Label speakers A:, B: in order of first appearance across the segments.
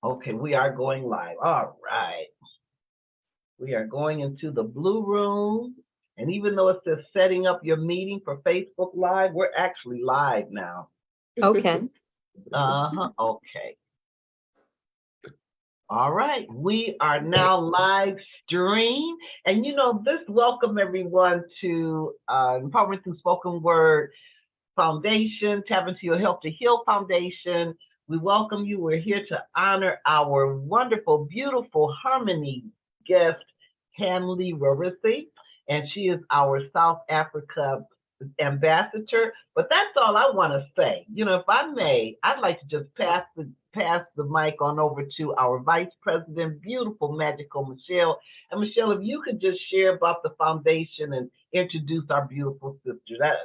A: Okay, we are going live. All right. We are going into the blue room. And even though it says setting up your meeting for Facebook Live, we're actually live now.
B: Okay.
A: Uh-huh. Okay. All right. We are now live stream. And this welcome everyone to Empowerment Through Spoken Word Foundation, Tap into Your Help to Heal Foundation. We welcome you. We're here to honor our wonderful, beautiful Harmony guest, Hanley Rarisi, and she is our South Africa ambassador. But that's all I want to say. If I may, I'd like to just pass the mic on over to our Vice President, beautiful, magical Michelle. And Michelle, if you could just share about the foundation and introduce our beautiful sister.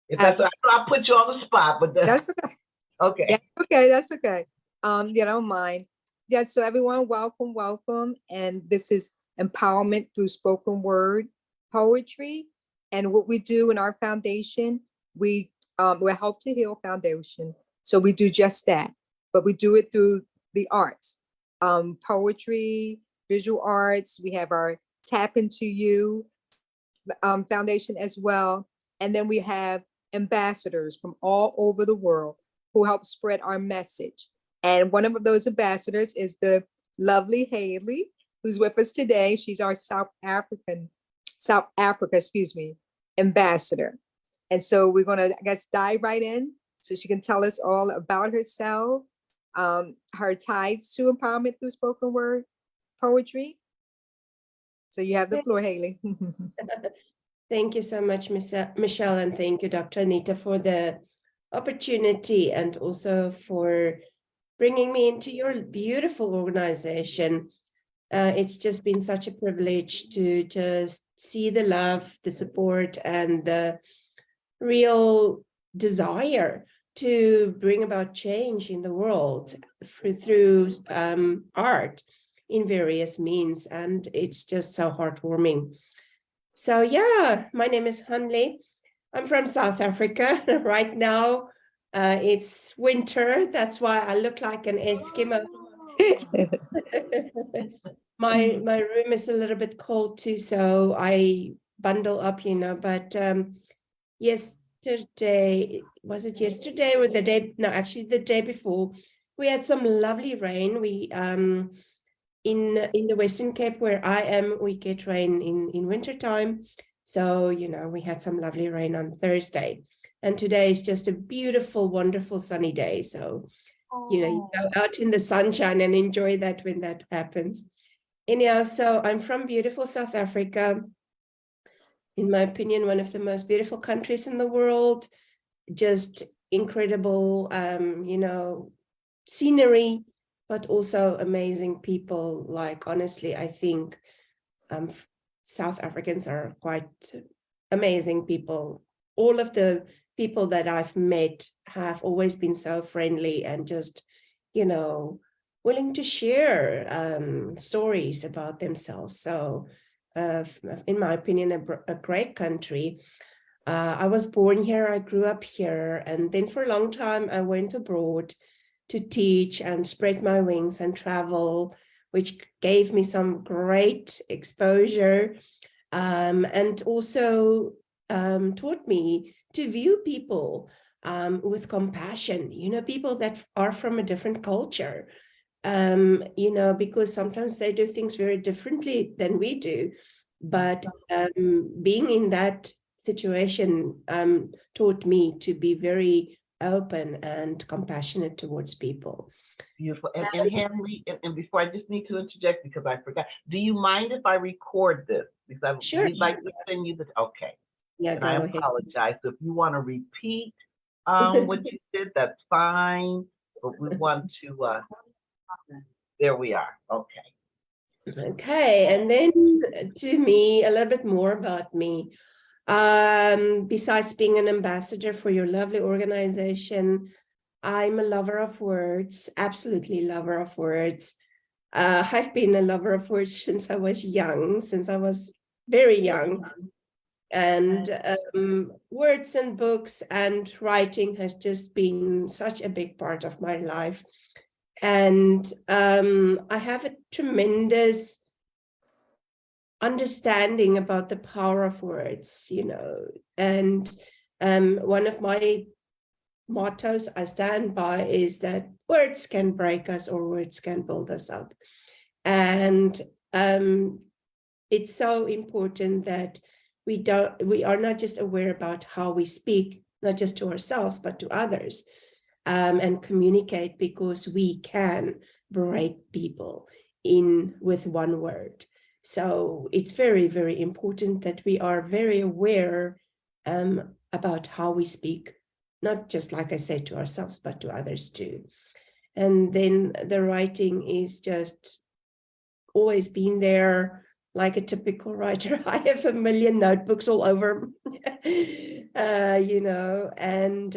A: If that's I'll put you on the spot, but
B: That's okay.
A: okay.
B: Yeah, okay, that's okay. You don't mind. Yeah, so everyone, welcome. And this is Empowerment Through Spoken Word Poetry. And what we do in our foundation, we're Help to Heal Foundation. So we do just that, but we do it through the arts, poetry, visual arts. We have our Tap Into You foundation as well. And then we have ambassadors from all over the world who help spread our message. And one of those ambassadors is the lovely Haley, who's with us today. She's our South Africa, ambassador. And so we're gonna, I guess, dive right in so she can tell us all about herself, her ties to empowerment through spoken word poetry. So you have the floor, Haley.
C: Thank you so much, Michelle, and thank you, Dr. Anita, for the opportunity and also for bringing me into your beautiful organization. It's just been such a privilege to just see the love, the support, and the real desire to bring about change in the world through art in various means. And it's just so heartwarming. So yeah, my name is Hanley. I'm from South Africa. Right now, it's winter. That's why I look like an Eskimo. My room is a little bit cold too, so I bundle up, But yesterday, was it yesterday or the day? No, actually the day before, we had some lovely rain. We in the Western Cape where I am, we get rain in wintertime. So, we had some lovely rain on Thursday. And today is just a beautiful, wonderful sunny day. So, you go out in the sunshine and enjoy that when that happens. Anyhow, so I'm from beautiful South Africa. In my opinion, one of the most beautiful countries in the world. Just incredible, scenery, but also amazing people. Like, honestly, I think South Africans are quite amazing people. All of the people that I've met have always been so friendly and just, willing to share stories about themselves. So, in my opinion, a great country. I was born here, I grew up here, and then for a long time I went abroad to teach and spread my wings and travel, which gave me some great exposure, and also taught me to view people with compassion, people that are from a different culture, because sometimes they do things very differently than we do. But being in that situation taught me to be very open and compassionate towards people.
A: Beautiful. And Hanley, and before I just need to interject because I forgot, do you mind if I record this? Because
C: Sure.
A: We'd like to send you the, okay.
C: Yeah,
A: and
C: go
A: I
C: ahead.
A: apologize. So if you want to repeat what you did, that's fine. But we want to, there we are. Okay.
C: Okay, and then to me, a little bit more about me. Besides being an ambassador for your lovely organization, I'm a lover of words, absolutely lover of words. I've been a lover of words since I was young, since I was very young. And words and books and writing has just been such a big part of my life. And I have a tremendous understanding about the power of words, and one of my mottos I stand by is that words can break us or words can build us up. And it's so important that we are not just aware about how we speak, not just to ourselves, but to others, and communicate, because we can break people with one word. So it's very, very important that we are very aware about how we speak, not just, like I said, to ourselves, but to others too. And then the writing is just always been there, like a typical writer. I have a million notebooks all over, and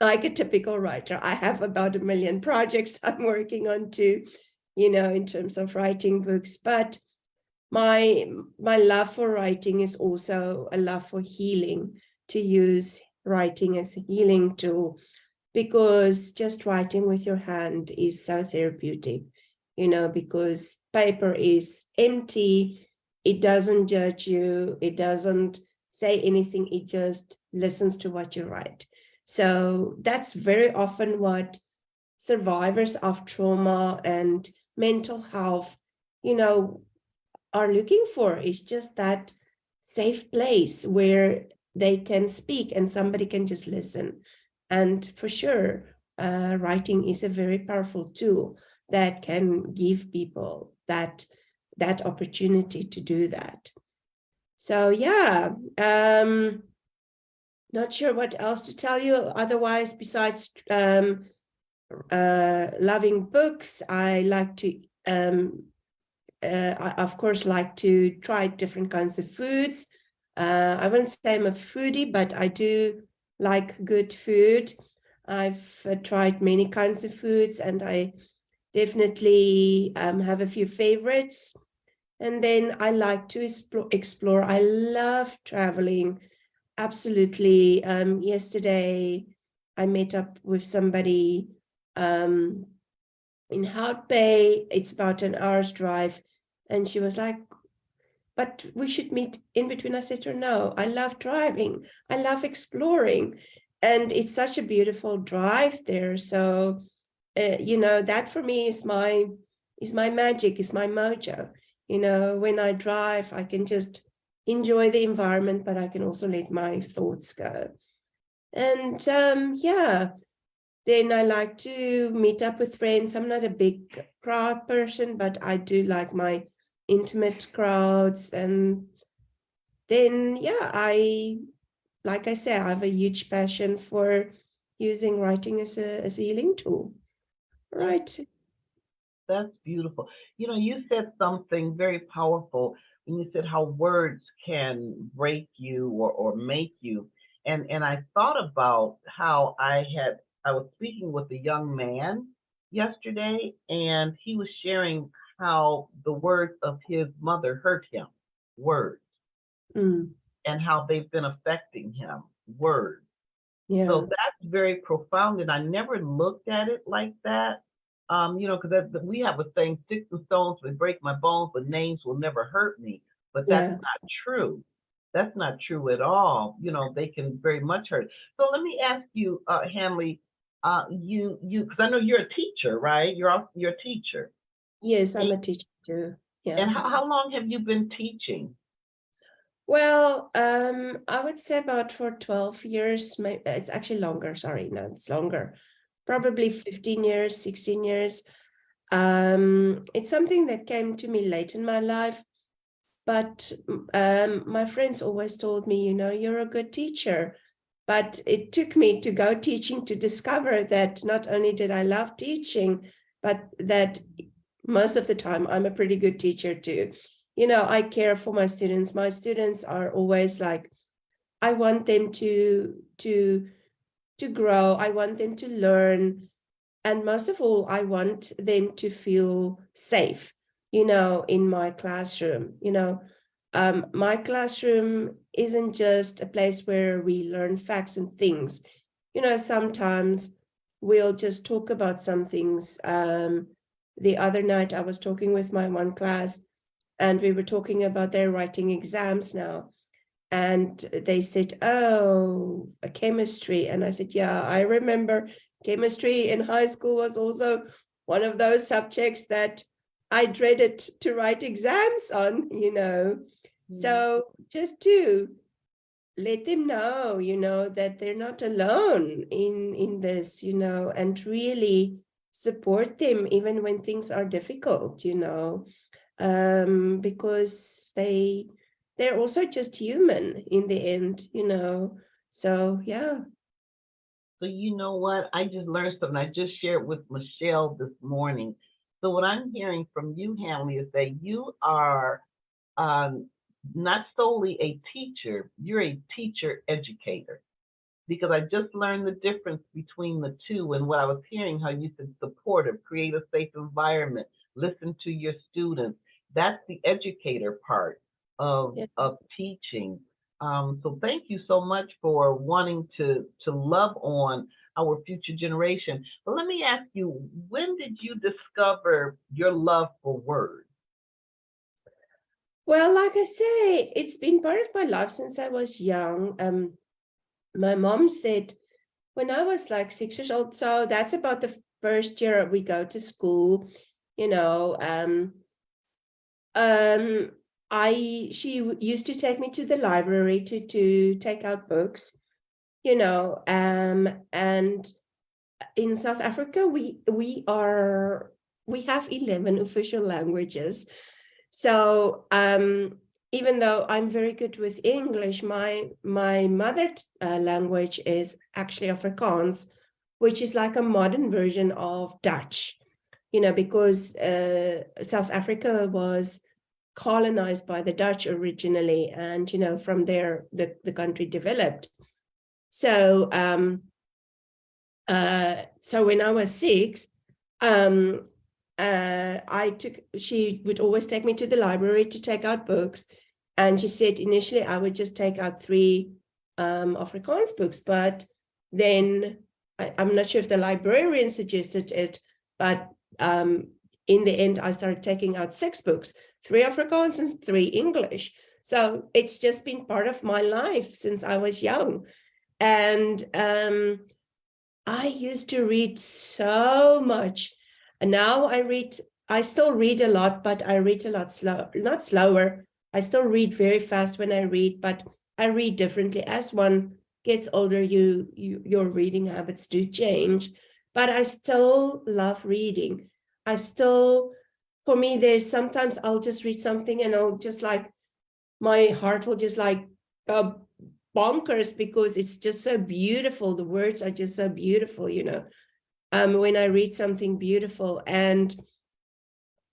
C: like a typical writer, I have about 1 million projects I'm working on too, in terms of writing books. But my love for writing is also a love for healing, to use writing as a healing tool, because just writing with your hand is so therapeutic, because paper is empty. It doesn't judge you. It doesn't say anything. It just listens to what you write. So that's very often what survivors of trauma and mental health, are looking for, is just that safe place where they can speak and somebody can just listen. And for sure, writing is a very powerful tool that can give people that opportunity to do that. So yeah, not sure what else to tell you otherwise, besides loving books. I like to I of course like to try different kinds of foods. I wouldn't say I'm a foodie, but I do like good food. I've tried many kinds of foods, and I definitely have a few favorites. And then I like to explore. I love traveling. Absolutely. Yesterday, I met up with somebody in Hout Bay. It's about an hour's drive. And she was like, but we should meet in between. I said to her, no, I love driving. I love exploring. And it's such a beautiful drive there. So, that for me is my magic, is my mojo. When I drive, I can just enjoy the environment, but I can also let my thoughts go. And yeah, then I like to meet up with friends. I'm not a big crowd person, but I do like my intimate crowds. And then, yeah, like I say, I have a huge passion for using writing as a healing tool. Right.
A: That's beautiful. You said something very powerful when you said how words can break you or make you. And I thought about how I was speaking with a young man yesterday, and he was sharing how the words of his mother hurt him, words,
C: Mm,
A: and how they've been affecting him, words.
C: yeah.
A: So that's very profound, and I never looked at it like that. Because we have a saying, sticks and stones may break my bones, but names will never hurt me. But that's
C: Yeah.
A: not true. That's not true at all. They can very much hurt. So let me ask you, Hanley, because I know you're a teacher, right? You're a teacher.
C: Yes, I'm a teacher too. Yeah.
A: And how long have you been teaching?
C: Well, I would say about for 12 years. It's actually longer. Sorry, no, it's longer. Probably 15 years, 16 years. It's something that came to me late in my life, but my friends always told me, you're a good teacher. But it took me to go teaching to discover that not only did I love teaching, but that most of the time I'm a pretty good teacher too. I care for my students. My students are always like, I want them to grow. I want them to learn. And most of all, I want them to feel safe, in my classroom. My classroom isn't just a place where we learn facts and things. Sometimes we'll just talk about some things. The other night I was talking with my one class, and we were talking about their writing exams now. And they said, oh, a chemistry. And I said, yeah, I remember chemistry in high school was also one of those subjects that I dreaded to write exams on, you know. So just to let them know, you know, that they're not alone in this, you know, and really support them even when things are difficult, you know, because they're also just human in the end, you know. So yeah.
A: So you know what? I just learned something. I just shared with Michelle this morning. So what I'm hearing from you, Hanley, is that you are not solely a teacher, you're a teacher educator. Because I just learned the difference between the two, and what I was hearing, how you said supportive, create a safe environment, listen to your students. That's the educator part of,
C: Yeah.
A: of teaching. So thank you so much for wanting to love on our future generation. But let me ask you, when did you discover your love for words?
C: Well, like I say, it's been part of my life since I was young. My mom said when I was like 6 years old, so that's about the first year we go to school, you know, she used to take me to the library to take out books, you know, and in South Africa, we have 11 official languages. So even though I'm very good with English, my mother language is actually Afrikaans, which is like a modern version of Dutch, you know, because South Africa was colonized by the Dutch originally, and you know, from there the country developed. So so when I was 6, she would always take me to the library to take out books. And she said initially I would just take out 3 Afrikaans books, but then I'm not sure if the librarian suggested it, but in the end I started taking out 6 books, 3 Afrikaans and 3 English. So it's just been part of my life since I was young. And I used to read so much. And now I still read a lot, but I read a lot not slower. I still read very fast when I read, but I read differently. As one gets older, your reading habits do change, but I still love reading. For me, there's sometimes I'll just read something and I'll just like, my heart will just like go bonkers because it's just so beautiful. The words are just so beautiful, you know, when I read something beautiful. And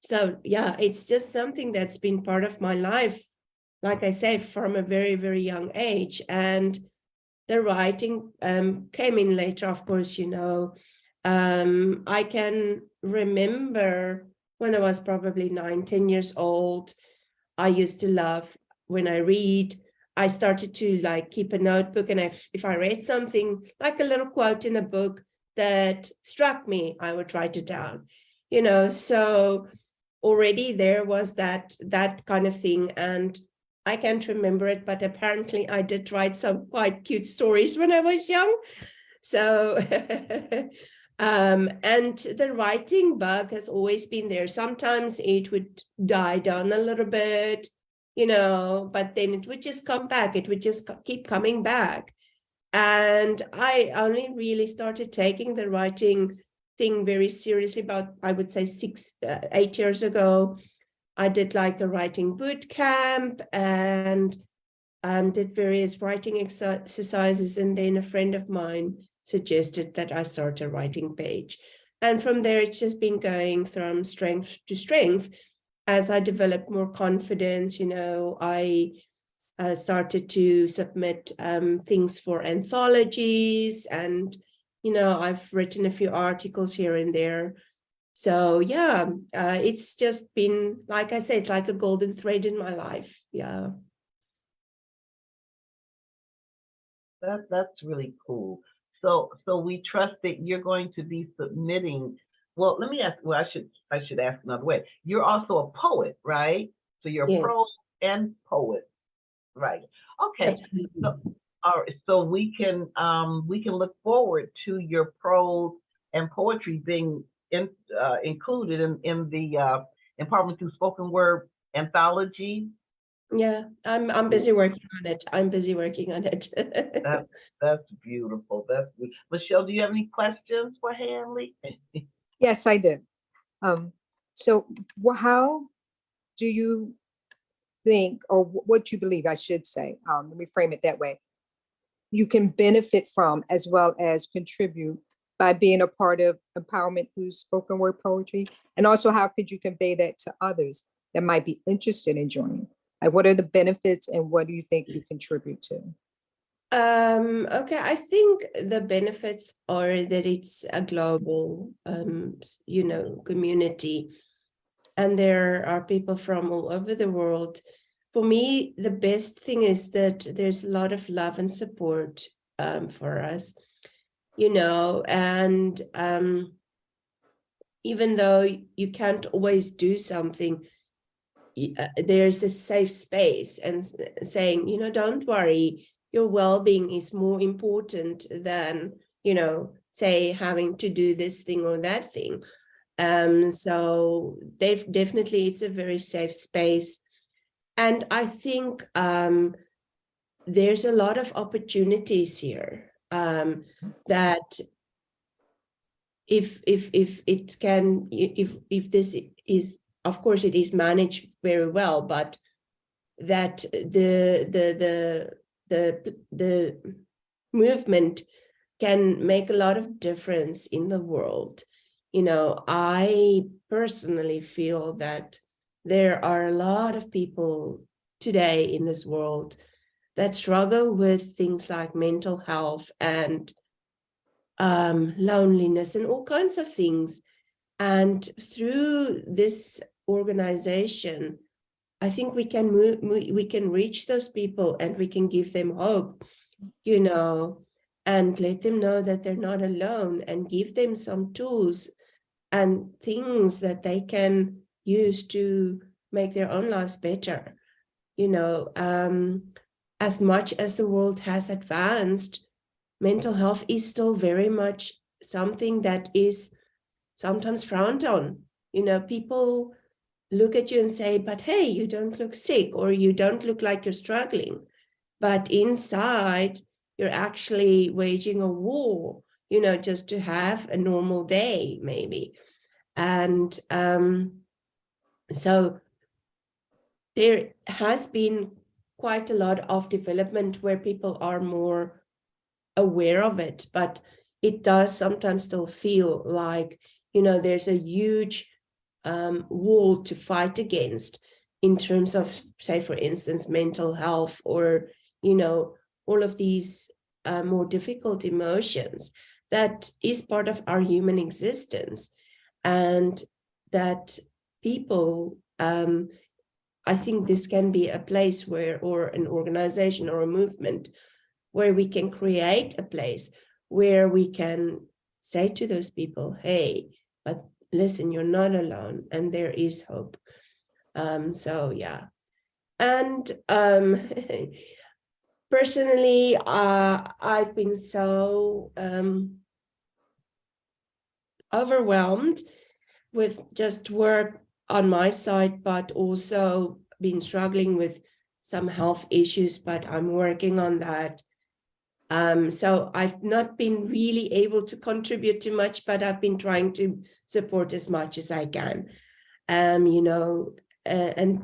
C: so, yeah, it's just something that's been part of my life, like I said, from a very, very young age. And the writing came in later, of course, you know. I can remember when I was probably 9, 10 years old, I used to love when I read. I started to like keep a notebook, and if I read something like a little quote in a book that struck me, I would write it down, you know. So already there was that kind of thing, and I can't remember it, but apparently I did write some quite cute stories when I was young. So and the writing bug has always been there. Sometimes it would die down a little bit, you know, but then it would just come back. It would just keep coming back. And I only really started taking the writing thing very seriously about, I would say 8 years ago. I did like a writing boot camp and did various writing exercises. And then a friend of mine suggested that I start a writing page. And from there, it's just been going from strength to strength. As I developed more confidence, you know, I started to submit things for anthologies, and, you know, I've written a few articles here and there. So yeah, it's just been, like I said, like a golden thread in my life. Yeah.
A: That's really cool. So we trust that you're going to be submitting. Well, let me ask. Well, I should ask another way. You're also a poet, right? So you're a
C: Yes,
A: prose and poet, right? Okay.
C: absolutely.
A: So, all right. So we can look forward to your prose and poetry being included in the Empowerment Through Spoken Word anthology.
C: Yeah, I'm busy working on it. I'm busy working on it.
A: That, that's beautiful. Michelle, do you have any questions for Hanley?
B: Yes, I did. So how do you think, or what you believe, I should say, let me frame it that way, you can benefit from as well as contribute by being a part of Empowerment Through Spoken Word Poetry? And also, how could you convey that to others that might be interested in joining? Like, what are the benefits and what do you think you contribute to?
C: Okay, I think the benefits are that it's a global, community, and there are people from all over the world. For me, the best thing is that there's a lot of love and support for us, and even though you can't always do something, there's a safe space and saying, don't worry, your well-being is more important than, say, having to do this thing or that thing. So definitely it's a very safe space. And I think there's a lot of opportunities here that if it can, if this is, of course, it is managed very well, but that the movement can make a lot of difference in the world. I personally feel that there are a lot of people today in this world that struggle with things like mental health and loneliness and all kinds of things. And through this organization, I think we can we can reach those people and we can give them hope, and let them know that they're not alone, and give them some tools and things that they can use to make their own lives better. As much as the world has advanced, mental health is still very much something that is sometimes frowned on. People look at you and say, but hey, you don't look sick, or you don't look like you're struggling. But inside, you're actually waging a war, just to have a normal day, maybe. And so there has been quite a lot of development where people are more aware of it, but it does sometimes still feel like, there's a huge wall to fight against in terms of, say, for instance, mental health, or, all of these more difficult emotions that is part of our human existence. And that people, I think this can be a place where, or an organization or a movement, where we can create a place where we can say to those people, hey, but listen, you're not alone, and there is hope. So yeah. And personally, I've been so overwhelmed with just work on my side, but also been struggling with some health issues, but I'm working on that. So I've not been really able to contribute too much, but I've been trying to support as much as I can. And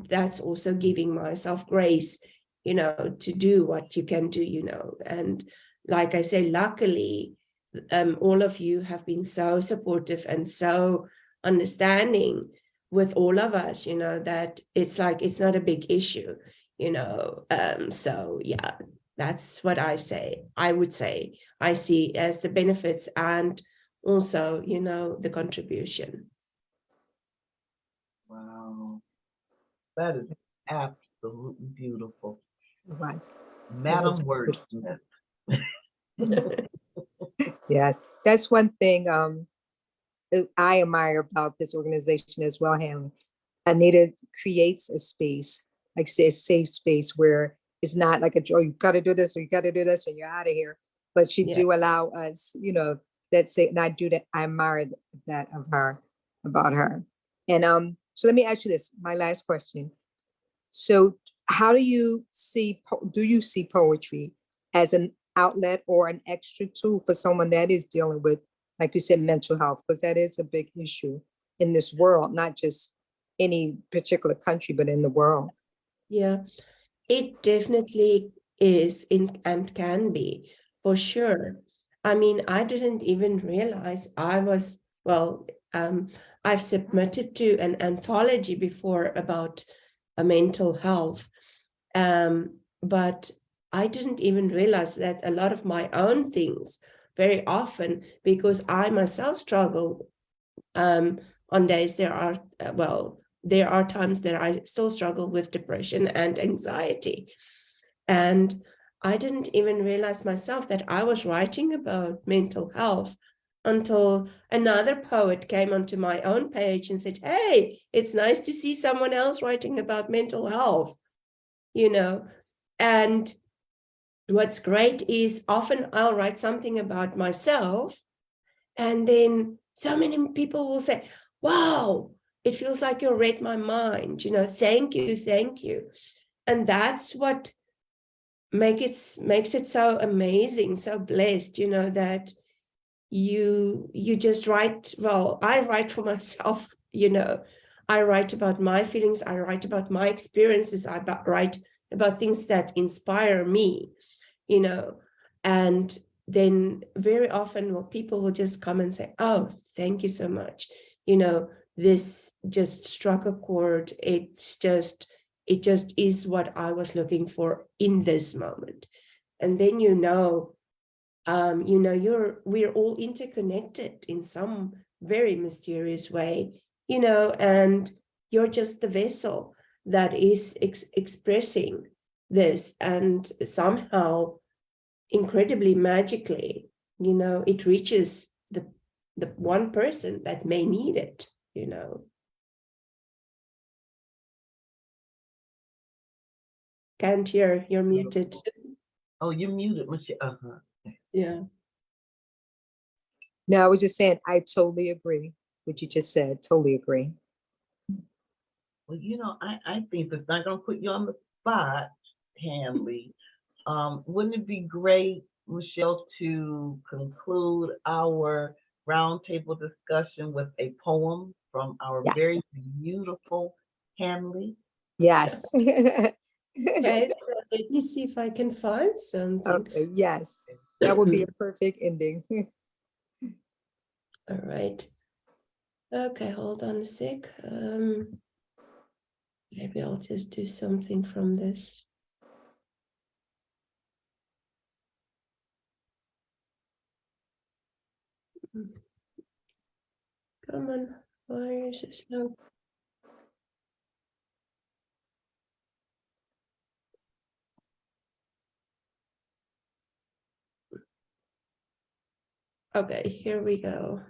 C: that's also giving myself grace, to do what you can do, and like I say, luckily, all of you have been so supportive and so understanding with all of us, that it's like, it's not a big issue, so yeah, that's what I would say I see as the benefits, and also, the contribution.
A: Wow, that is absolutely beautiful.
B: Right.
A: Madam Wordsmith.
B: Yeah, that's one thing I admire about this organization as well, Ham. Anita creates a space, like say a safe space where it's not like oh, you gotta do this or you gotta do this and you're out of here. But she
C: Yeah.
B: do allow us, that say, and I do that, I admire that of her, about her. And so let me ask you this, my last question. So how do you see, do you see poetry as an outlet or an extra tool for someone that is dealing with, like you said, mental health? Because that is a big issue in this world, not just any particular country, but in the world.
C: Yeah, it definitely is and can be, for sure. I mean, I didn't even realize I was, well, I've submitted to an anthology before about mental health, but I didn't even realize that a lot of my own things very often, because I myself struggle on days there are, there are times that I still struggle with depression and anxiety. And I didn't even realize myself that I was writing about mental health until another poet came onto my own page and said, hey, it's nice to see someone else writing about mental health, And what's great is often I'll write something about myself, and then so many people will say, wow, it feels like you read my mind, thank you, thank you. And that's what makes it so amazing, so blessed, that you just write. Well, I write for myself, I write about my feelings, I write about my experiences, I write about things that inspire me, and then very often people will just come and say, oh, thank you so much, this just struck a chord. It just is what I was looking for in this moment. And then we're all interconnected in some very mysterious way, and you're just the vessel that is expressing this, and somehow incredibly magically, it reaches the one person that may need it. Can't hear, you're muted.
A: Oh, you're muted, Michelle. Uh-huh.
C: Yeah.
B: No, I was just saying, I totally agree. What you just said, totally agree.
A: Well, I think that's not going to put you on the spot, Hanley. Wouldn't it be great, Michelle, to conclude our roundtable discussion with a poem from our
B: Yeah.
A: very beautiful Hanley?
B: Yes.
C: Okay, let me see if I can find something.
B: Okay, yes, that would be a perfect ending.
C: All right. Okay, hold on a sec. Maybe I'll just do something from this. Come on, why is it slow? Okay, here we go.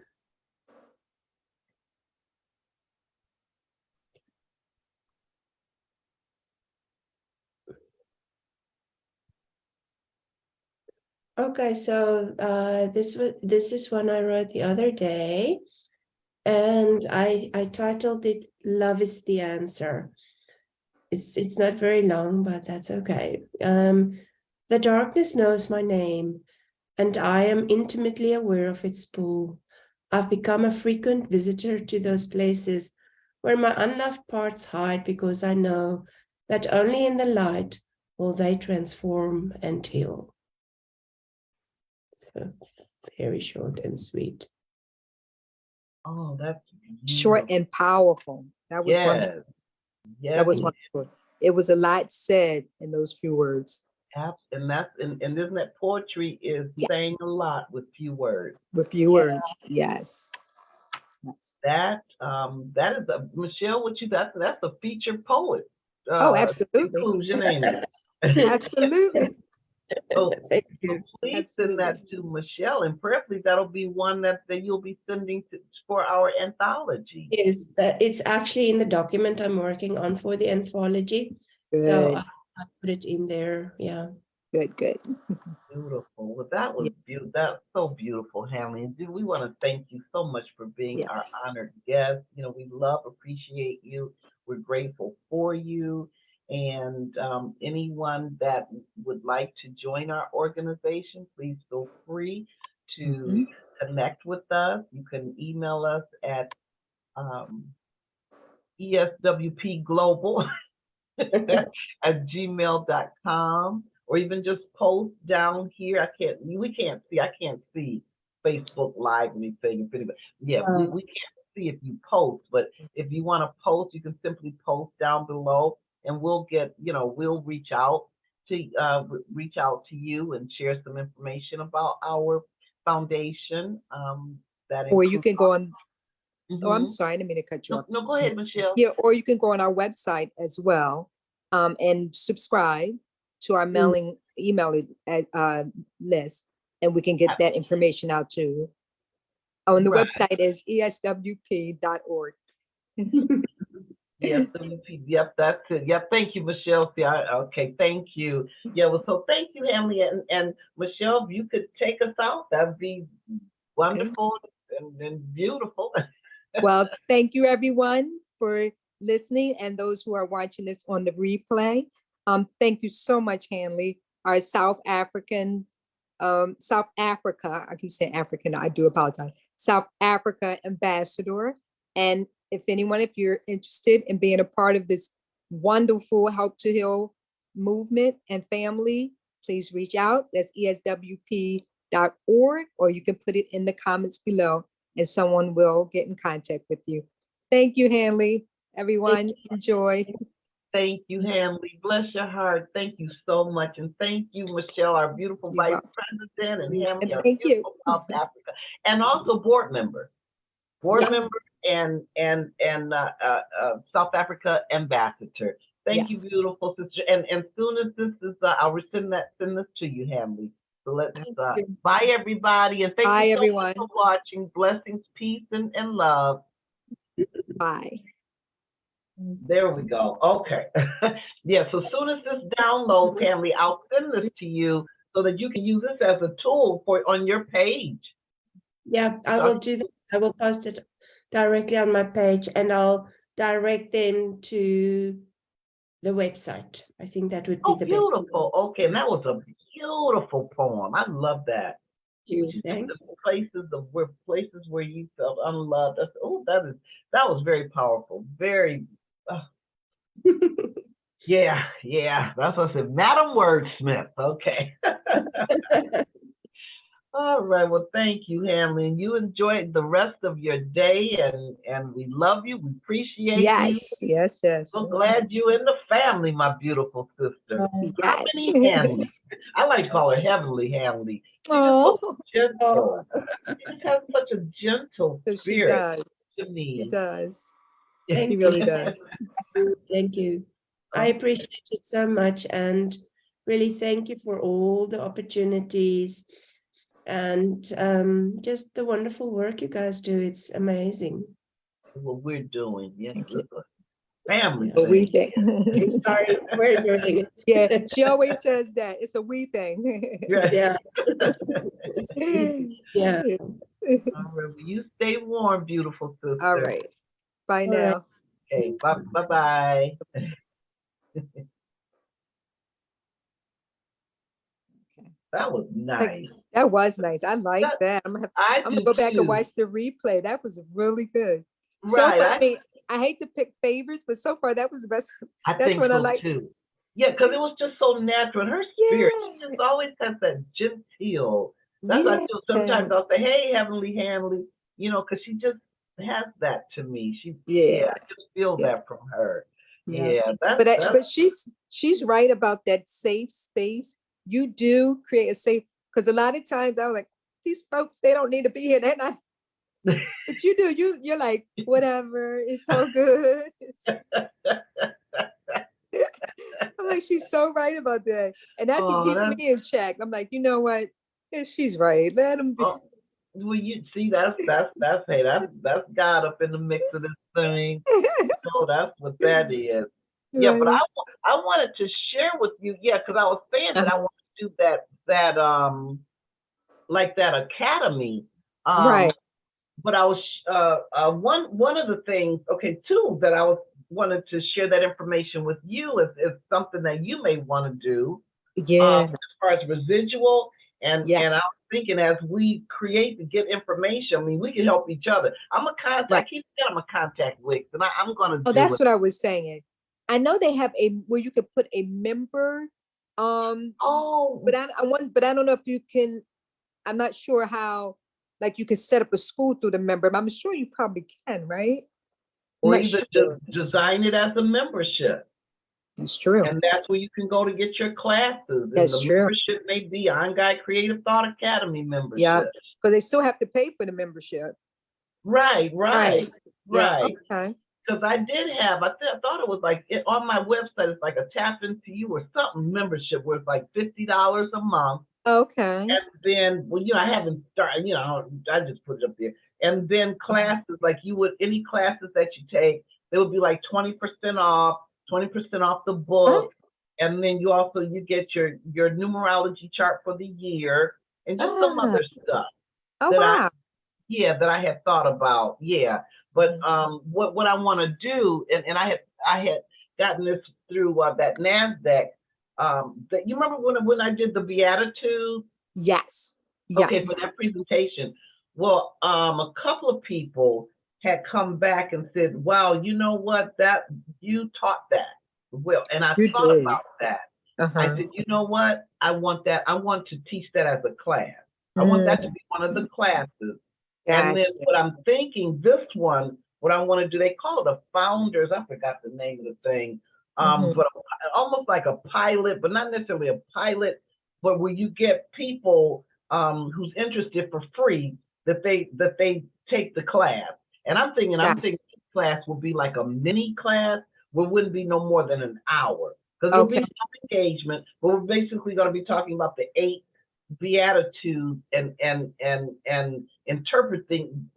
C: Okay, so this is one I wrote the other day, and I titled it "Love is the Answer." It's not very long, but that's okay. The darkness knows my name, and I am intimately aware of its pull. I've become a frequent visitor to those places where my unloved parts hide, because I know that only in the light will they transform and heal. So very short and sweet.
A: Oh, that's
B: Short and powerful. That was wonderful.
A: Yes.
B: That was wonderful. It was a lot said in those few words.
A: And isn't that poetry is saying a lot with few words.
B: With few words, yes. Yes.
A: That is Michelle. That's a featured poet.
B: Oh, absolutely.
A: Conclusion, ain't it?
B: Absolutely.
A: So
C: Thank you.
A: please send that to Michelle, and preferably that'll be one that you'll be sending for our anthology.
C: Yes, it's actually in the document I'm working on for the anthology. So
B: Good,
C: I put it in there. Yeah.
B: good.
A: Beautiful. Well, that was beautiful. That's so beautiful, Hamley. And we want to thank you so much for being our
B: Yes.
A: honored guest. You know, we love, appreciate you. We're grateful for you. And anyone that would like to join our organization, please feel free to
B: Mhm.
A: connect with us. You can email us at ESWPglobal at gmail.com, or even just post down here. We can't see, I can't see Facebook Live anything. Yeah, we can't see if you post, but if you want to post, you can simply post down below, and we'll get, we'll reach out to you and share some information about our foundation. That
B: Or you
A: includes.
B: can go on, oh, I'm
A: Mhm.
B: sorry, I didn't mean to cut you
A: No,
B: off.
A: no, go ahead, Michelle.
B: Yeah, or you can go on our website as well, and subscribe to our mailing email list, and we can get that information out to you. Oh, and the
A: Right.
B: website is eswp.org.
A: Yes, yep, that's it. Yep, thank you, Michelle. See, okay, thank you. Yeah, well, so thank you, Emily, and Michelle, if you could take us out, that'd be wonderful and beautiful.
B: Well, thank you everyone for listening, and those who are watching this on the replay. Thank you so much, Hanley, our South Africa, I keep saying African, I do apologize, South Africa ambassador. And if you're interested in being a part of this wonderful Help to Heal movement and family, please reach out. That's eswp.org, or you can put it in the comments below, and someone will get in contact with you. Thank you, Hanley. Everyone, enjoy.
A: Thank you, Hanley. Bless your heart. Thank you so much. And thank you, Michelle, our beautiful
B: You're
A: vice
B: welcome.
A: president, and Hanley,
B: And
A: our
B: thank you.
A: beautiful South Africa, and also board member.
B: Yes.
A: Member and South Africa ambassador. Thank
B: Yes.
A: you, beautiful sister. And soon as this is, I'll send this to you, Hamley. So let's
C: you.
A: bye everybody, and thank
B: Bye,
A: you so
B: everyone.
A: much for watching. Blessings, peace, and love.
B: Bye.
A: There we go. Okay. Yeah. So as soon as this downloads, Hamley, I'll send this to you so that you can use this as a tool on your page.
C: Yeah, I will do that. I will post it directly on my page, and I'll direct them to the website. I think that would be the best.
A: Beautiful. Okay, and that was a beautiful poem. I love that.
C: Thank
A: The places where you felt unloved. That was very powerful. Very. Yeah. That's what I said. Madam Wordsmith. Okay. All right. Well, thank you, Hamlin. You enjoy the rest of your day, and we love you. We appreciate you.
B: Yes.
A: So glad you in the family, my beautiful sister.
B: Yes.
A: Harmony Hanley. I like to call her Heavenly Hanley. She's
B: Oh,
A: so gentle. She just has such a gentle
B: she
A: spirit
B: does.
A: to me.
B: She does.
C: Thank
B: She really
C: you.
B: does.
C: Thank you. I appreciate it so much, and really thank you for all the opportunities and just the wonderful work you guys do. It's amazing.
A: What we're doing, yes,
B: Thank you.
A: family.
B: But we
A: thing.
B: think.
C: Sorry, we're doing it.
B: Yeah, she always says that. It's a we thing.
A: Right.
C: Yeah. Yeah.
A: All right. Well, you stay warm, beautiful sister.
B: All right. Bye
C: All
B: now.
C: right.
A: Okay. Bye. That was nice.
B: That was nice. I like that. I'm gonna go back and watch the replay. That was really good. So
A: Right.
B: far, I mean, I hate to pick favorites, but so far that was the best.
A: I
B: That's
A: think
B: what I
A: so
B: like.
A: too. Yeah, because it was just so natural. And her spirit, she
B: Yeah.
A: just always has that genteel. That's what I feel. Sometimes I'll say, "Hey, Heavenly Hanley," because she just has that to me. I just feel that from her. Yeah,
B: But she's right about that safe space. You do create a safe, because a lot of times I was like, these folks, they don't need to be here. They're not. But you do. You're like, whatever. It's all good. I'm I'm like, she's so right about that. And that's what
A: Oh,
B: keeps me in check. I'm like, you know what? Yeah, she's right. Let them be.
A: oh, well, you see, that's God up in the mix of this thing. So that's what that is. Yeah, but
B: Right.
A: I wanted to share with you, yeah, because I was saying that
B: Uh-huh.
A: I want to do that like that academy. Um,
B: Right.
A: but I was one of the things, okay, two that I was wanted to share that information with you is something that you may want to do
B: Yeah.
A: as far as residual and I
B: Yes.
A: was thinking as we create to get information, I mean we can help each other. I'm a contact. I
B: Right.
A: keep saying I'm a contact Wix, and I'm going to
B: Oh,
A: do
B: that's
A: it.
B: what I was saying. I know they have a where you could put a member, um,
A: Oh,
B: but I don't know if you can. I'm not sure how, like you can set up a school through the member, but I'm sure you probably can, right? I'm
A: or
B: not
A: either just
B: sure.
A: design it as a membership.
B: That's true.
A: And that's where you can go to get your classes. And
B: That's
A: the
B: true.
A: membership may be On Guide Creative Thought Academy
B: Yeah,
A: membership.
B: because they still have to pay for the membership.
A: Right,
B: Right. Yeah.
A: right.
B: Okay.
A: Because I did have, I thought it was like on my website, it's like a Tap Into You or something membership where it's like $50 a month.
B: Okay.
A: And then, well, I haven't started, I just put it up there. And then classes, like any classes that you take, they would be like 20% off, 20% off the book. And then you get your numerology chart for the year and just some
B: Ah,
A: other stuff
B: oh
A: that
B: wow.
A: that I had thought about. Yeah. But what I want to do, and I had gotten this through that NASDAQ, that you remember when I did the Beatitude?
B: Yes.
A: Okay,
B: Yes.
A: for that presentation. Well, a couple of people had come back and said, "Wow, you know what? That you taught that well," and I
B: You
A: thought
B: did.
A: about that. I
B: Uh-huh.
A: said, "You know what? I want that. I want to teach that as a class. I want that to
B: Mm,
A: be one of the classes." And then
B: gotcha.
A: what I'm thinking, this one, what I want to do, they call it a founders. I forgot the name of the thing,
B: Mhm.
A: but almost like a pilot, but not necessarily a pilot, but where you get people who's interested for free that they take the class. And I'm
B: Gotcha.
A: thinking this class will be like a mini class where it wouldn't be no more than an hour because there'll be
B: Okay.
A: some engagement, but we're basically going to be talking about the 8 Beatitudes and interpreting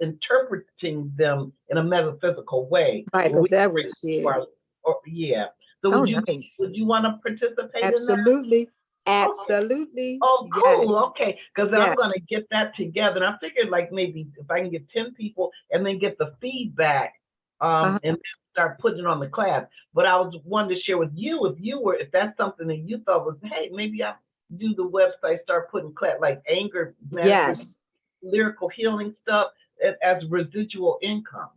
A: them in a metaphysical way.
B: Right,
A: Where we
B: because that
A: bring
B: was
A: to
B: yeah.
A: our, yeah. So
B: Oh, nice.
A: would you want to participate in that?
B: Absolutely.
A: Okay.
B: Absolutely.
A: Oh,
B: Yes.
A: cool. Okay. Because
B: Yeah.
A: I'm going to get that together. And I figured like maybe if I can get 10 people and then get the feedback
B: Uh-huh.
A: and then start putting it on the class. But I was wanting to share with you if that's something that you thought was, hey, maybe I do the website, start putting class like anger management,
B: Yes.
A: lyrical healing stuff as residual income.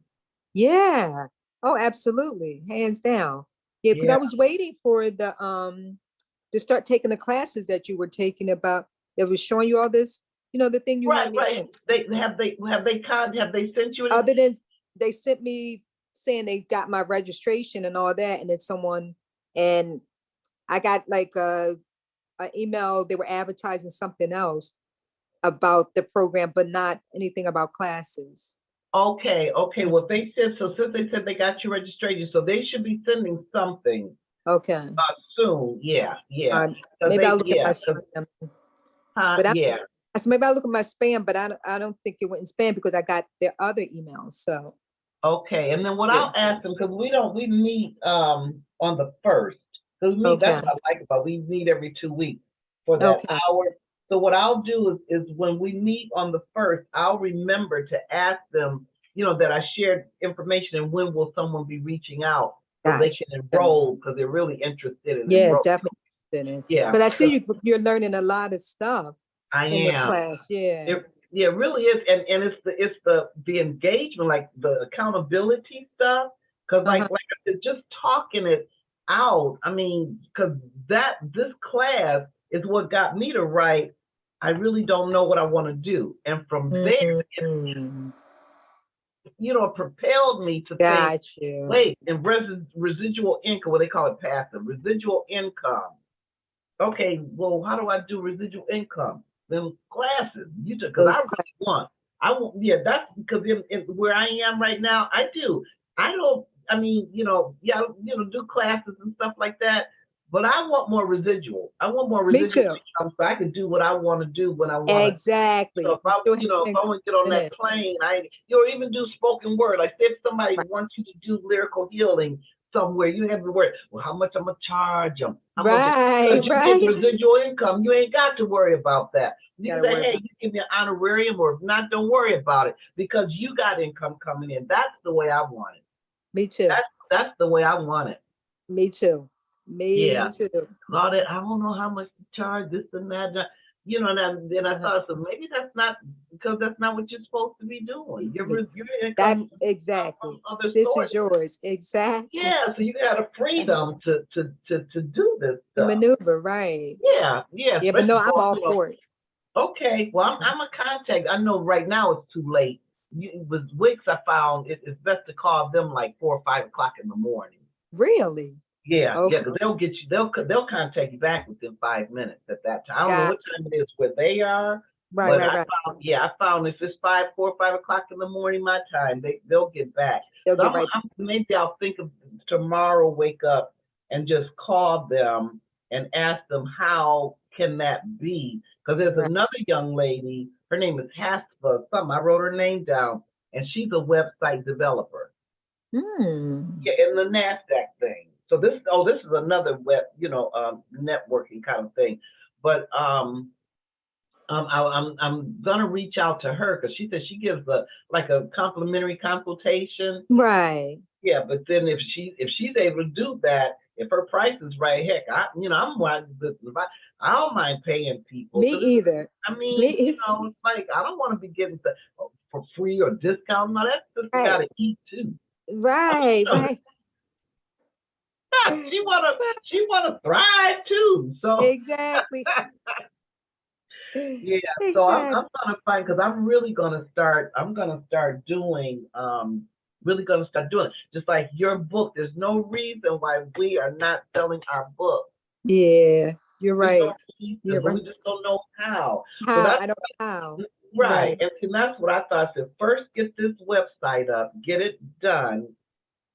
B: Yeah. Oh, absolutely. Hands down. Yeah, because I
A: Yeah.
B: was waiting for the to start taking the classes that you were taking about that was showing you all this, the thing you
A: Right,
B: had me
A: right.
B: on.
A: Have they sent you any?
B: Other than they sent me saying they got my registration and all that, and then someone and I got like a email, they were advertising something else about the program, but not anything about classes.
A: Okay, okay.
B: Mm.
A: Well, they said so. Since they said they got your registration, so they should be sending something
B: Okay.
A: soon. Yeah, yeah. Because
B: Maybe I'll look at my
A: cause,
B: spam. But
A: yeah.
B: I said maybe I'll look at my spam, but I don't think it went in spam because I got their other emails. So
A: Okay, and then what
B: yeah.
A: I'll ask them because we meet on the first. Because
B: Okay.
A: that's what I like about we meet every 2 weeks for that
B: Okay.
A: hour. So what I'll do is when we meet on the first, I'll remember to ask them, that I shared information and when will someone be reaching out so they
B: Gotcha.
A: can enroll because they're really interested in
B: Yeah,
A: enroll.
B: definitely.
A: Yeah,
B: Because I see
A: 'cause
B: you're learning a lot of stuff
A: I
B: in the
A: am.
B: class. Yeah.
A: Yeah, it really is, and it's the engagement, like the accountability stuff. Because
B: Uh-huh.
A: like I said, just talking it out. I mean, because this class is what got me to write. I really don't know what I want to do, and from there,
B: Mhm.
A: it propelled me to think.
B: Got you.
A: Wait, and residual income, what they call it, passive residual income. Okay, well, how do I do residual income? Then classes. You just because
B: Those
A: I
B: classes.
A: really want. I want. Yeah, that's because in where I am right now, I do. I don't. I mean, yeah, do classes and stuff like that. But I want more residual. I want more
B: Me
A: residual
B: too.
A: income so I can do what I want to do when I want to.
B: Exactly.
A: So if
B: You
A: I,
B: still
A: you know, if
B: have
A: I want to get on
B: income in
A: that
B: it.
A: plane, you'll even do spoken word. Like if somebody
B: Right.
A: wants you to do lyrical healing somewhere, you have to worry, well, how much I'm gonna charge them?
B: Right,
A: Because you
B: right.
A: get residual income, you ain't got to worry about that. You can
B: Gotta
A: say,
B: worry
A: hey,
B: about
A: you give me an honorarium, or if not, don't worry about it because you got income coming in. That's the way I want it.
B: Me too.
A: That's the way I want it.
B: Me too. Me
A: Yeah.
B: too.
A: All that, I don't know how much to charge, this and that. You know, and then I
B: Uh-huh.
A: thought, so maybe that's not, because that's not what you're supposed to be doing. Your
B: That
A: income
B: exactly.
A: from other
B: This
A: sources.
B: is yours. Exactly.
A: Yeah, so you got a freedom to do this
B: To
A: stuff.
B: maneuver, right.
A: Yeah,
B: Yeah, but no,
A: especially
B: I'm
A: going,
B: all
A: you know,
B: for it.
A: okay, well, I'm a contact. I know right now it's too late. With Wix, I found it's best to call them like 4 or 5 o'clock in the morning.
B: Really?
A: Yeah,
B: Okay.
A: because they'll get you. They'll contact you back within 5 minutes at that time. I don't know
B: Got
A: what time it is where they are,
B: Right,
A: but
B: right, right.
A: I found if it's 4 or 5 o'clock in the morning my time, they'll get back.
B: They'll
A: So
B: get right.
A: maybe I'll think of tomorrow. Wake up and just call them and ask them how can that be? Because there's
B: Right.
A: another young lady. Her name is Haspa. I wrote her name down, and she's a website developer.
B: Hmm.
A: Yeah, in the NASDAQ thing. So this is another web, networking kind of thing. But I'm gonna reach out to her because she said she gives a complimentary consultation.
B: Right.
A: Yeah, but then if she's able to do that, if her price is right, heck, I'm one. I don't mind paying people.
B: Me either.
A: I mean,
B: Me
A: it's
B: either.
A: like I don't want to be getting for free or discount. No, that sister
B: Right.
A: gotta eat too.
B: Right,
A: So,
B: right.
A: she wanna thrive too. So
B: Exactly.
A: yeah, so I'm
B: Exactly.
A: trying to find because I'm really gonna start. I'm gonna start doing. Really gonna start doing it. Just like your book. There's no reason why we are not selling our book.
B: Yeah, you're
A: There's
B: right.
A: no reason,
B: You're
A: but
B: right.
A: we just don't know how. So
B: How?
A: that's
B: I don't know how.
A: right.
B: Right.
A: And that's what I thought. I said first, get this website up, get it done,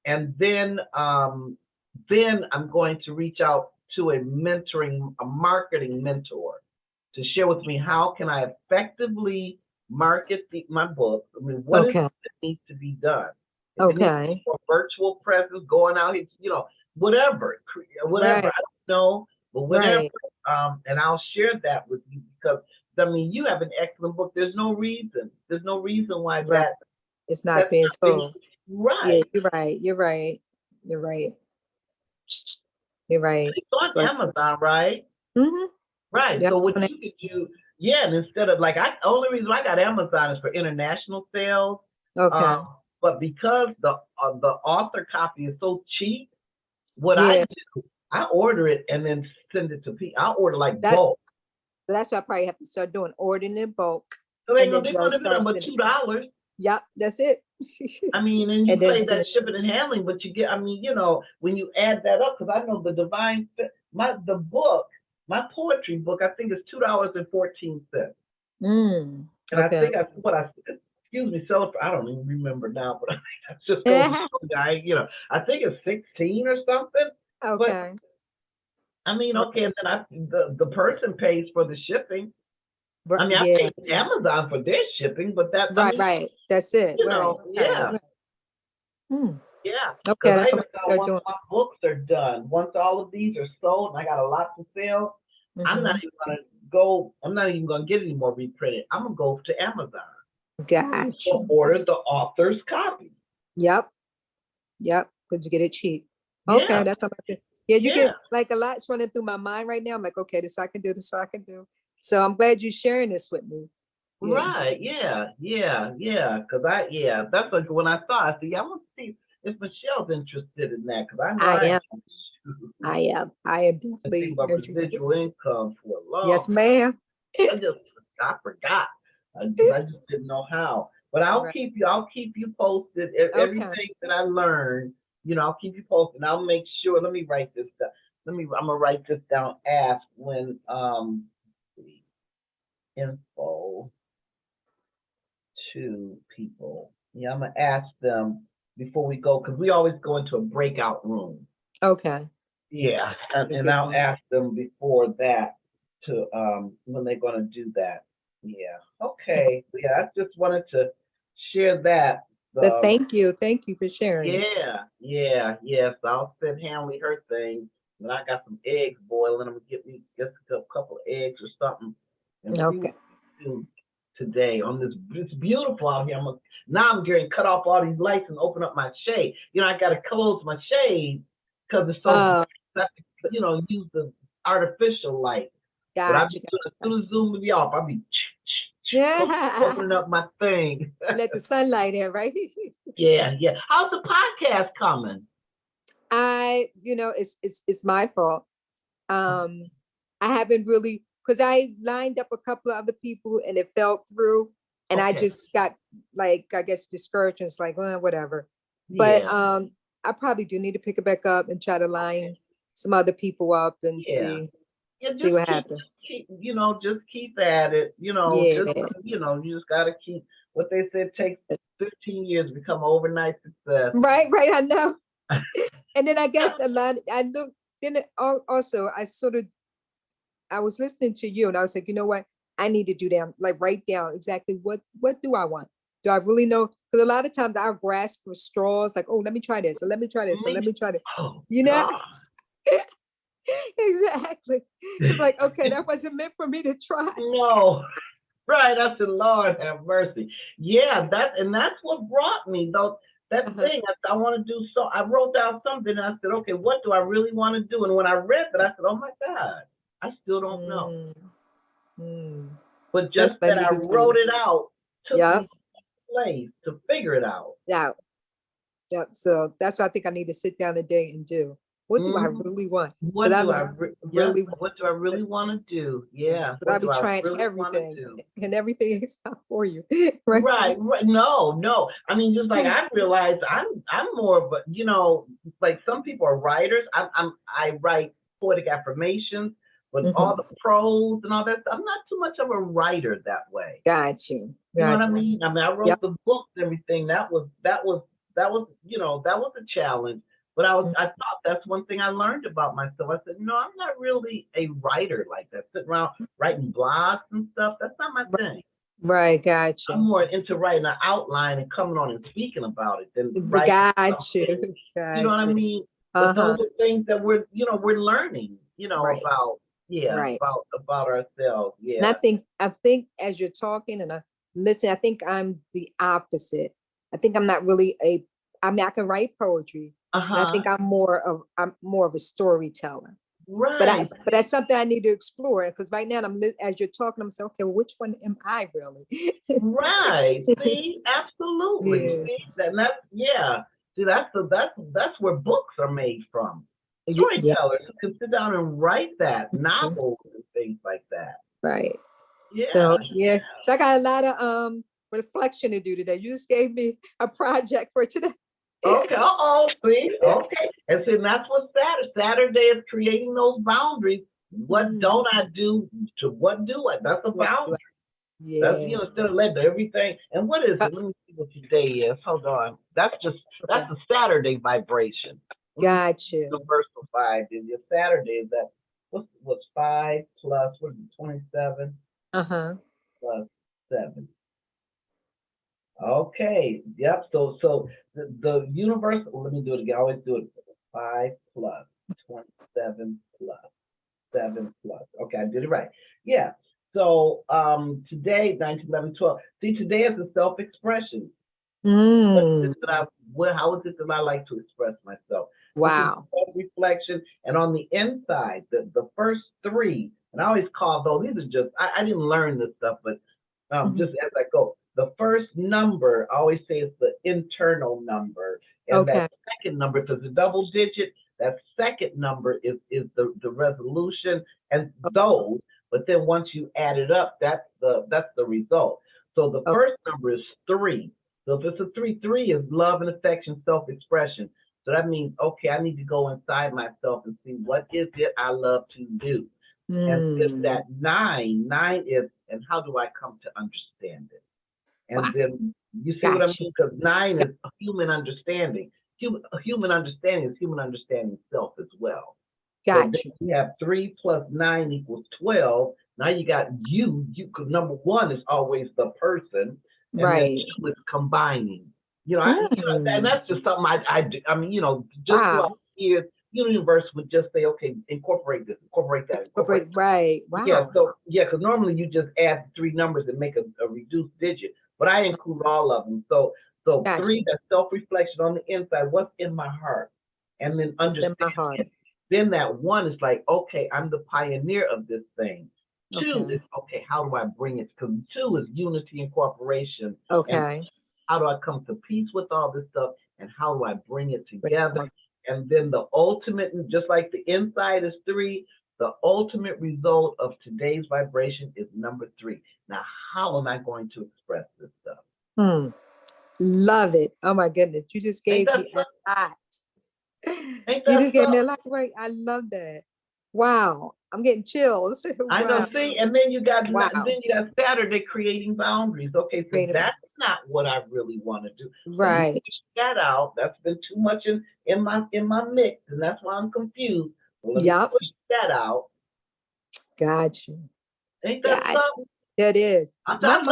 A: and then I'm going to reach out to a marketing mentor to share with me how can I effectively market my book. I mean, what is
B: Okay.
A: it that needs to be done? If it needs
B: Okay.
A: more virtual presence, going out, whatever, whatever.
B: Right.
A: I don't know, but whatever.
B: Right.
A: And I'll share that with you because I mean, you have an excellent book. There's no reason. There's no reason why
B: Right. It's not
A: that's
B: being
A: not being
B: sold. Yeah,
A: right.
B: you're right. You're right. You're right. You're right.
A: It's on
B: But
A: Amazon, right?
B: hmm
A: Right.
B: yeah.
A: So what you could do, yeah, and instead of only reason I got Amazon is for international sales.
B: Okay.
A: But because the author copy is so cheap, what I
B: Yeah.
A: do, I order it and then send it to people. I order like
B: That
A: bulk.
B: so that's what I probably have to start doing, ordering in bulk,
A: So they
B: and
A: go,
B: then
A: they're
B: just
A: gonna be
B: start
A: but
B: sending.
A: $2.
B: Yep, that's it.
A: I mean, and you
B: And then
A: pay
B: send
A: that
B: it.
A: shipping and handling, but you get, I mean, when you add that up, because I know the Divine the book, my poetry book, I think is $2.14.
B: Mm,
A: And I
B: okay.
A: think excuse me, sell it for, I don't even remember now, but I think that's just so I think it's 16 or something. But
B: Okay.
A: I mean, okay, and then the person pays for the shipping. I mean, I
B: Yeah.
A: pay Amazon for their shipping, but I
B: Right.
A: mean,
B: Right. That's it. Right.
A: yeah,
B: Right. Hmm.
A: yeah.
B: Okay.
A: Because I
B: That's
A: even
B: what
A: thought
B: they're
A: once
B: doing.
A: my books are done, once all of these are sold and I got a lot to sell, I'm not
B: Hmm.
A: even gonna go. I'm not even gonna get any more reprinted. I'm gonna go to Amazon
B: Gotcha.
A: or order the author's copy.
B: Yep. Yep. Because you get it cheap. Okay.
A: Yeah,
B: That's something. Yeah. You
A: yeah.
B: get like a lot's running through my mind right now. I'm like, okay, this I can do. This I can do. So I'm glad you're sharing this with me. Yeah.
A: Right, yeah. That's like when I saw it, I said, yeah, I want to see if Michelle's interested in that because I know
B: I
A: I
B: am.
A: am.
B: I am. I am
A: Been
B: definitely
A: thinking about
B: interested.
A: residual income for a long
B: Yes,
A: time.
B: ma'am.
A: I forgot. I just didn't know how. But I'll
B: Right.
A: keep you posted.
B: Okay.
A: Everything that I learned, I'll keep you posted. I'll make sure. Let me write this down. I'm gonna write this down. Ask when info to people. Yeah, I'm gonna ask them before we go because we always go into a breakout room.
B: Okay.
A: Yeah, and,
B: The
A: and
B: big
A: I'll
B: one.
A: ask them before that to, when they're gonna do that. Yeah, okay, yeah, I just wanted to share that.
B: But
A: Um,
B: thank you for sharing.
A: yes, I'll send Hanley her thing, and I got some eggs boiling, I'm gonna get me just a couple of eggs or something, and see
B: Okay.
A: what we do today on this, it's beautiful out here, now I'm getting cut off all these lights and open up my shade, I gotta close my shade, because it's so,
B: Uh,
A: I have to, use the artificial light, but I be
B: gotcha.
A: doing, as soon as Zoom be off, I be
B: Yeah.
A: opening up my thing.
B: Let the sunlight in, right?
A: Yeah. How's the podcast coming?
B: It's my fault. Um, I haven't really, because I lined up a couple of other people and it fell through. And I
A: Okay.
B: just got like, I guess discouraged. And it's like, well, whatever. But
A: Yeah,
B: I probably do need to pick it back up and try to line some other people up and
A: yeah.
B: see
A: Yeah,
B: see what happens.
A: just keep at it.
B: Yeah.
A: You just gotta keep what they said takes 15 years to become overnight success.
B: Right, I know. And then I guess a lot, I look, then also I was listening to you and I was like, you know what? I need to do that, like write down exactly what do I want? Do I really know? Because a lot of times I'll grasp for straws, like, oh, let me try this, and let me try this, and let me try this.
A: Oh,
B: You know?
A: God.
B: Exactly. It's like, okay, that wasn't meant for me to try.
A: No. Right, I said, Lord have mercy. Yeah, that's what brought me though. That
B: Uh-huh.
A: thing, I want to do so. I wrote down something and I said, okay, what do I really want to do? And when I read that, I said, oh my God, I still don't know.
B: Mm, mm.
A: But
B: That's
A: just
B: what I
A: that
B: need
A: I
B: to
A: wrote
B: do.
A: it out took
B: Yep,
A: me place to figure it out.
B: yeah, yep. So that's what I think I need to sit down today and do. What do I
A: Mhm.
B: really want?
A: What
B: Because
A: do
B: I'm
A: I
B: really
A: what do I really want to do?
B: yeah,
A: Yeah,
B: because I'll
A: what
B: be
A: do I
B: trying
A: really want to
B: everything
A: do?
B: and everything is not for you, right?
A: Right. No. I mean, just like I realized, I'm more of a, like some people are writers. I write poetic affirmations, but all
B: Mhm.
A: the prose and all that stuff. I'm not too much of a writer that way.
B: Got you.
A: You know what
B: Got
A: I
B: you.
A: mean? I mean, I
B: Yep.
A: wrote the books, everything. That was a challenge. But I thought that's one thing I learned about myself. I said, no, I'm not really a writer like that. Sitting around writing blogs and stuff. That's not my thing.
B: Right. Got
A: I'm
B: you.
A: more into writing an outline and coming on and speaking about it than
B: We
A: writing
B: got you.
A: something. You know what
B: Got
A: I
B: you.
A: mean? But
B: Uh-huh.
A: those are things that we're learning,
B: Right.
A: about, yeah,
B: Right.
A: about ourselves.
B: And
A: Yeah.
B: I think as you're talking and I listen, I think I'm the opposite. I think I'm not really I mean, I can write poetry, but I
A: Uh-huh.
B: think I'm more of a storyteller.
A: Right.
B: But that's something I need to explore because right now as you're talking, I'm saying, okay, well, which one am I really?
A: Right. See, absolutely.
B: Yeah.
A: See, yeah. See, that's where books are made from.
B: Yeah.
A: Storytellers who can sit down and write that,
B: Mhm.
A: novels and things like that.
B: Right.
A: Yeah.
B: So yeah. So I got a lot of reflection to do today. You just gave me a project for today.
A: Okay, see, okay. And see, that's what Saturday is creating those boundaries. What
B: Mm.
A: don't I do to what do I? That's a
B: What do
A: boundary. That's,
B: Yeah.
A: instead of letting everything, and what is
B: Uh,
A: it? Let me see what today is. Hold on. That's
B: okay.
A: the Saturday vibration. Let me see
B: Got
A: what
B: you.
A: universal 5 is. Your Saturday is that, what's 5 plus, what is it, 27
B: Uh-huh.
A: plus 7. Okay, yep. So the universal, let me do it again. I always do it 5 plus 27 plus 7 plus. Okay, I did it right. Yeah. So today, 19, 11, 12. See, today is a self-expression.
B: Mm.
A: How is it that I like to express myself? This is
B: Wow.
A: self-reflection. And on the inside, the first 3, and I always call those, these are just, I didn't learn this stuff, but
B: Mhm.
A: just as I go, the first number, I always say it's the internal number. And
B: Okay.
A: that second number, if it's a double digit, that second number is the resolution and those, but then once you add it up, that's the result. So the
B: Oh,
A: first number is 3. So if it's a 3, 3 is love and affection, self-expression. So that means, okay, I need to go inside myself and see what is it I love to do. And then
B: mm.
A: that 9 is, and how do I come to understand it?
B: Wow.
A: And then you see what I
B: Got you.
A: mean? Because 9 is a human understanding. Human understanding is human understanding self as well. So
B: Got
A: then
B: you.
A: you have 3 plus 9 equals 12. Now you got you. You could, number one is always the person, and then
B: Right.
A: 2 is combining. And that's just something I do. I mean, just
B: Wow.
A: throughout the years, universe would just say, okay, incorporate this, incorporate that, incorporate.
B: Right.
A: Yeah,
B: Wow.
A: so because normally you just add 3 numbers and make a reduced digit, but I include all of them. So
B: Gotcha.
A: 3, that's self-reflection on the inside, what's in my heart, and then
B: It's in my
A: understand
B: heart.
A: it. Then that 1 is like, okay, I'm the pioneer of this thing. 2
B: Okay.
A: is okay, how do I bring it? Because 2 is unity and cooperation. And
B: Okay.
A: how do I come to peace with all this stuff? And how do I bring it together?
B: Okay.
A: And then the ultimate, just like the inside is 3, the ultimate result of today's vibration is number 3. Now, how am I going to express this stuff?
B: Love it. Oh my goodness. You just
A: Ain't
B: gave
A: that
B: me a lot.
A: Ain't
B: You
A: that
B: just gave me a
A: something?
B: lot to work. I love that. Wow. I'm getting chills.
A: I know.
B: Wow.
A: See, and then you got
B: Wow.
A: Saturday creating boundaries. Okay, so
B: Creative.
A: that's not what I really want to do. So
B: Right.
A: push that out. That's been too much in my mix, and that's why I'm confused. So let me
B: Yep.
A: push that out.
B: Got you.
A: Ain't that
B: Got
A: something?
B: That is.
A: I'm
B: My
A: telling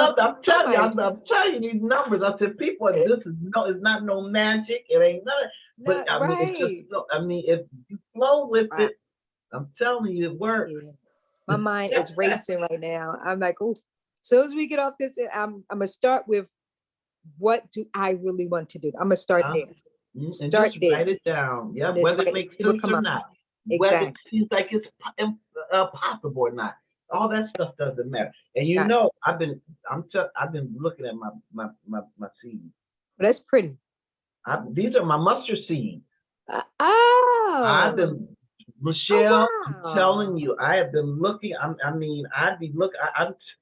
A: you,
B: mind-
A: I'm telling you these numbers. I said, people, this is it's not no magic. It ain't nothing. But I mean, it's
B: Right.
A: just, I mean, if you flow with
B: Wow.
A: it, I'm telling you, it works.
B: Yeah. My mind is racing right now. I'm like, oh, soon as we get off this, I'm gonna start with what do I really want to do? I'm gonna start there.
A: And
B: Start
A: just
B: there.
A: write it down. Yeah,
B: And it's
A: whether it
B: right-
A: makes
B: it will
A: sense
B: come
A: or
B: out.
A: not, whether it
B: Exactly.
A: seems like it's possible or not. All that stuff doesn't matter. And
B: Got it.
A: I've been looking at my seeds.
B: That's pretty.
A: These are my mustard seeds.
B: Oh.
A: I've been, Michelle, I'm
B: wow.
A: telling you, I have been looking. I'd be looking.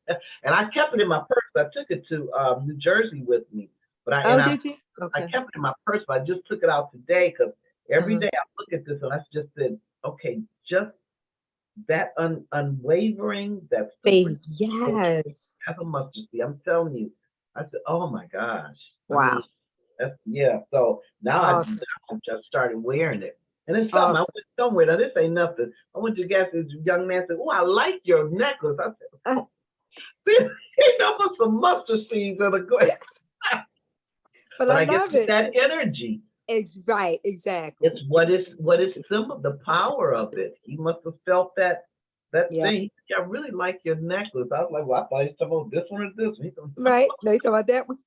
A: And I kept it in my purse. I took it to New Jersey with me, but
B: Did you?
A: I
B: Okay.
A: kept it in my purse. But I just took it out today because every
B: Uh-huh.
A: day I look at this and I just said, okay, just that unwavering, that's the
B: Faith. Yes.
A: that's a mustard seed. I'm telling you. I said, oh my gosh. I
B: Wow.
A: mean, yeah. So now
B: Awesome.
A: I just started wearing it. And then something, I
B: Awesome.
A: went somewhere. Now, this ain't nothing. I went to the gas station. This young man said, oh, I like your necklace. I said, oh, put some mustard seeds in a good.
B: But
A: But
B: I
A: I guess
B: love
A: it's
B: it.
A: that energy.
B: Right. Exactly.
A: It's what is symbol, the power of it. He must have felt that
B: Yeah.
A: thing. I really like your necklace. I was like, well, I thought he was talking about this one or this one. He said,
B: Right. No, you talking about that one?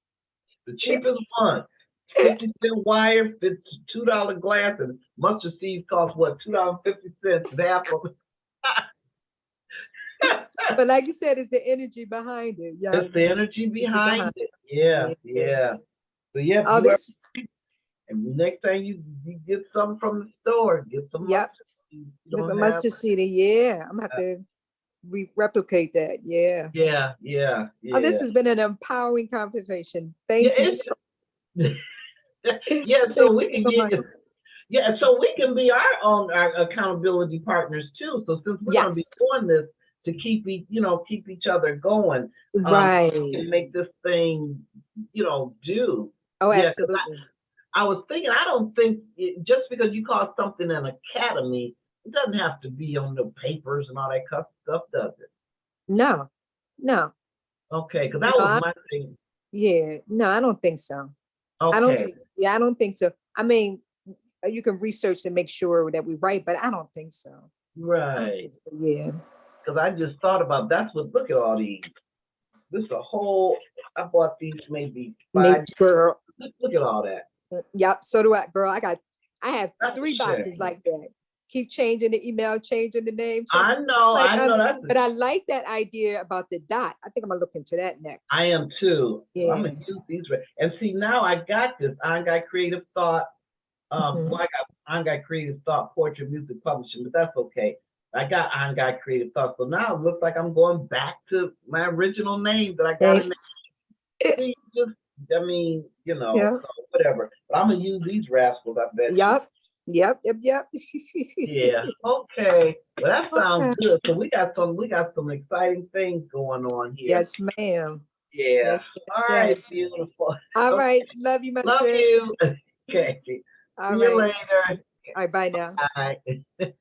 A: the cheapest one. 50-cent wire, $2 glass, and mustard seeds cost what? $2.50, half of it.
B: But like you said, it's the energy behind it. Yeah.
A: It's the energy behind it. Yeah,
B: Yeah.
A: yeah. So yeah,
B: Oh, this.
A: and the next time you get something from the store, get some
B: Yep.
A: mustard seeds. You
B: There's a
A: don't have-
B: mustard seed. Yeah. I'm gonna have to replicate that. Yeah.
A: Yeah, yeah,
B: Oh, this
A: yeah.
B: has been an empowering conversation. Thank
A: Yeah,
B: you
A: it's-
B: so
A: Yeah, so we can
B: so
A: get
B: much.
A: yeah, so we can be our accountability partners too. So since we're gonna be
B: Yes.
A: doing this to keep each other going,
B: Right.
A: we can make this thing, do.
B: Oh,
A: Yeah, 'cause
B: absolutely.
A: I was thinking, I don't think just because you call something an academy, it doesn't have to be on the papers and all that stuff, does it?
B: No. No.
A: Okay, because that
B: No,
A: was my thing.
B: Yeah. No, I don't think so. I don't
A: Okay,
B: think. Yeah, I don't think so. I mean, you can research and make sure that we right, but I don't think so. I don't
A: right.
B: think so. Yeah.
A: Because I just thought about look at all these. This is a whole. I bought these maybe 5.
B: Nature girl.
A: Look at all that.
B: Yep. So do I, girl. I have
A: That's
B: 3
A: a
B: boxes
A: shame.
B: like that. Keep changing the email, changing the name.
A: I know.
B: Like,
A: I know. That's.
B: But I like that idea about the dot. I think I'm gonna look into that next.
A: I am too. So I'm
B: Yeah.
A: gonna use these. And see, now I got this. I got creative thought.
B: Mhm.
A: Well, I got creative thought, portrait music publishing, but that's okay. I got creative thought. So now it looks like I'm going back to my original name that I got in there. See,
B: Yeah.
A: so whatever. But I'm gonna use these rascals, I bet.
B: Yep. Yep.
A: Yeah. Okay. Well, that sounds good. So we got some exciting things going on here.
B: Yes, ma'am.
A: Yeah.
B: Yes,
A: All right.
B: yes.
A: Beautiful.
B: All
A: Okay.
B: right. Love you, my
A: Love
B: sis.
A: you. Okay.
B: All
A: See you
B: right.
A: later.
B: All right. Bye now.
A: Bye.